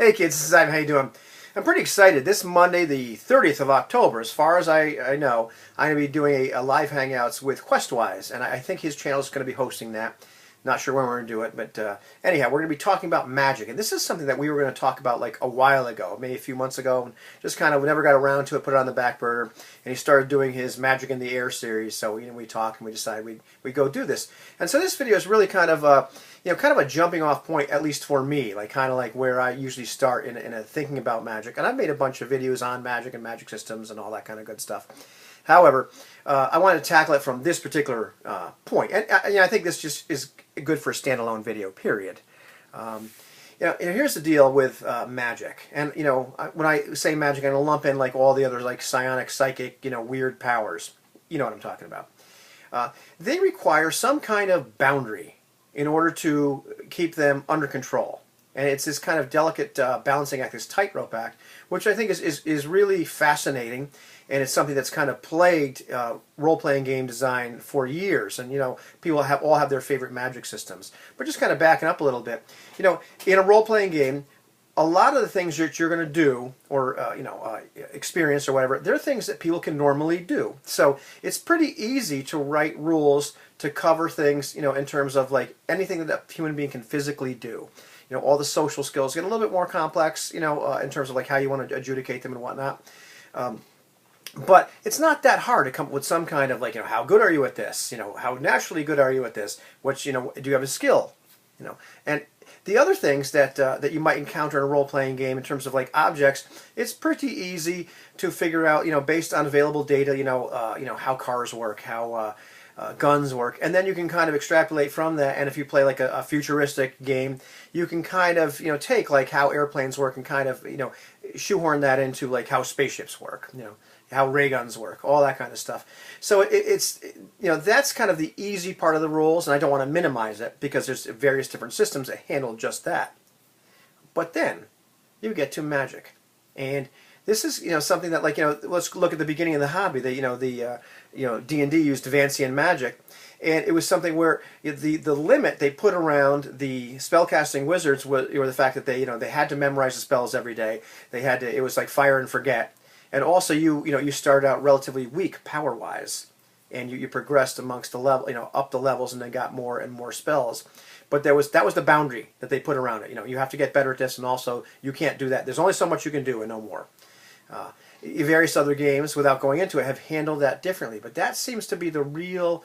Hey kids, this is Ivan. How you doing? I'm pretty excited. This Monday, the 30th of October, as far as I know, I'm going to be doing a live Hangouts with Questwise, and I think his channel is going to be hosting that. Not sure when we're going to do it, but anyhow, we're going to be talking about magic, and this is something that we were going to talk about like a while ago, maybe a few months ago, and just kind of never got around to it, put it on the back burner, and he started doing his Magic in the Air series, so we talked and we decided we'd go do this. And so this video is really kind of kind of a jumping off point, at least for me, like kind of like where I usually start in thinking about magic. And I've made a bunch of videos on magic and magic systems and all that kind of good stuff. However, I wanted to tackle it from this particular point, and I think this just is good for a standalone video. Period. Here's the deal with magic, and when I say magic, I'm gonna lump in like all the other like psionic, psychic, weird powers. You know what I'm talking about. They require some kind of boundary in order to keep them under control. And it's this kind of delicate balancing act, this tightrope act, which I think is really fascinating, and it's something that's kind of plagued role-playing game design for years. And people all have their favorite magic systems. But just kind of backing up a little bit, in a role-playing game, a lot of the things that you're going to do or experience or whatever, they're things that people can normally do. So it's pretty easy to write rules to cover things, in terms of like anything that a human being can physically do. All the social skills get a little bit more complex, in terms of like how you want to adjudicate them and whatnot. But it's not that hard to come up with some kind of like, how good are you at this? How naturally good are you at this? What, do you have a skill? And the other things that that you might encounter in a role-playing game in terms of like objects, it's pretty easy to figure out, based on available data, how cars work, how guns work, and then you can kind of extrapolate from that. And if you play like a futuristic game, you can kind of take like how airplanes work and kind of shoehorn that into like how spaceships work, how ray guns work, all that kind of stuff. So it's that's kind of the easy part of the rules, and I don't want to minimize it because there's various different systems that handle just that. But then you get to magic, and this is something that like let's look at the beginning of the hobby. The D&D used Vancian magic, and it was something where the limit they put around the spellcasting wizards was the fact that they had to memorize the spells every day. They had to. It was like fire and forget, and also you started out relatively weak power wise, and you progressed amongst the level up the levels and then got more and more spells. But that was the boundary that they put around it. You have to get better at this, and also you can't do that. There's only so much you can do and no more. Various other games, without going into it, have handled that differently. But that seems to be the real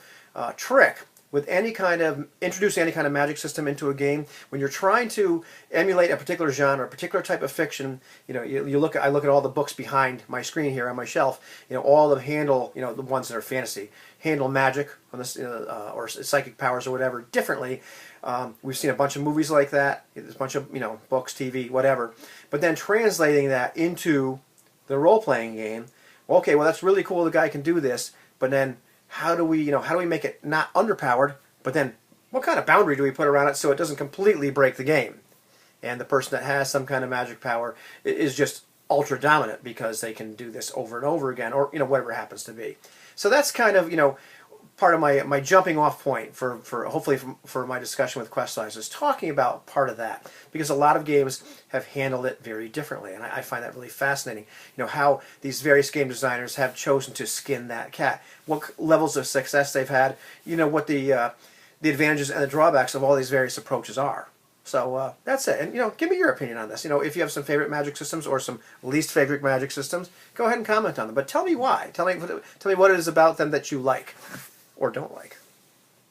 trick with introducing any kind of magic system into a game. When you're trying to emulate a particular genre, a particular type of fiction, I look at all the books behind my screen here on my shelf. All of them handle the ones that are fantasy handle magic on this or psychic powers or whatever differently. We've seen a bunch of movies like that. There's a bunch of books, TV, whatever. But then translating that into the role-playing game, okay, well that's really cool. The guy can do this, but then how do we make it not underpowered? But then what kind of boundary do we put around it so it doesn't completely break the game? And the person that has some kind of magic power is just ultra dominant because they can do this over and over again, or whatever it happens to be. So that's kind of part of my jumping off point for hopefully for my discussion with Questwise is talking about part of that, because a lot of games have handled it very differently, and I find that really fascinating. How these various game designers have chosen to skin that cat, what levels of success they've had, what the advantages and the drawbacks of all these various approaches are. So that's it. And give me your opinion on this. If you have some favorite magic systems or some least favorite magic systems, go ahead and comment on them. But tell me why. Tell me what it is about them that you like or don't like.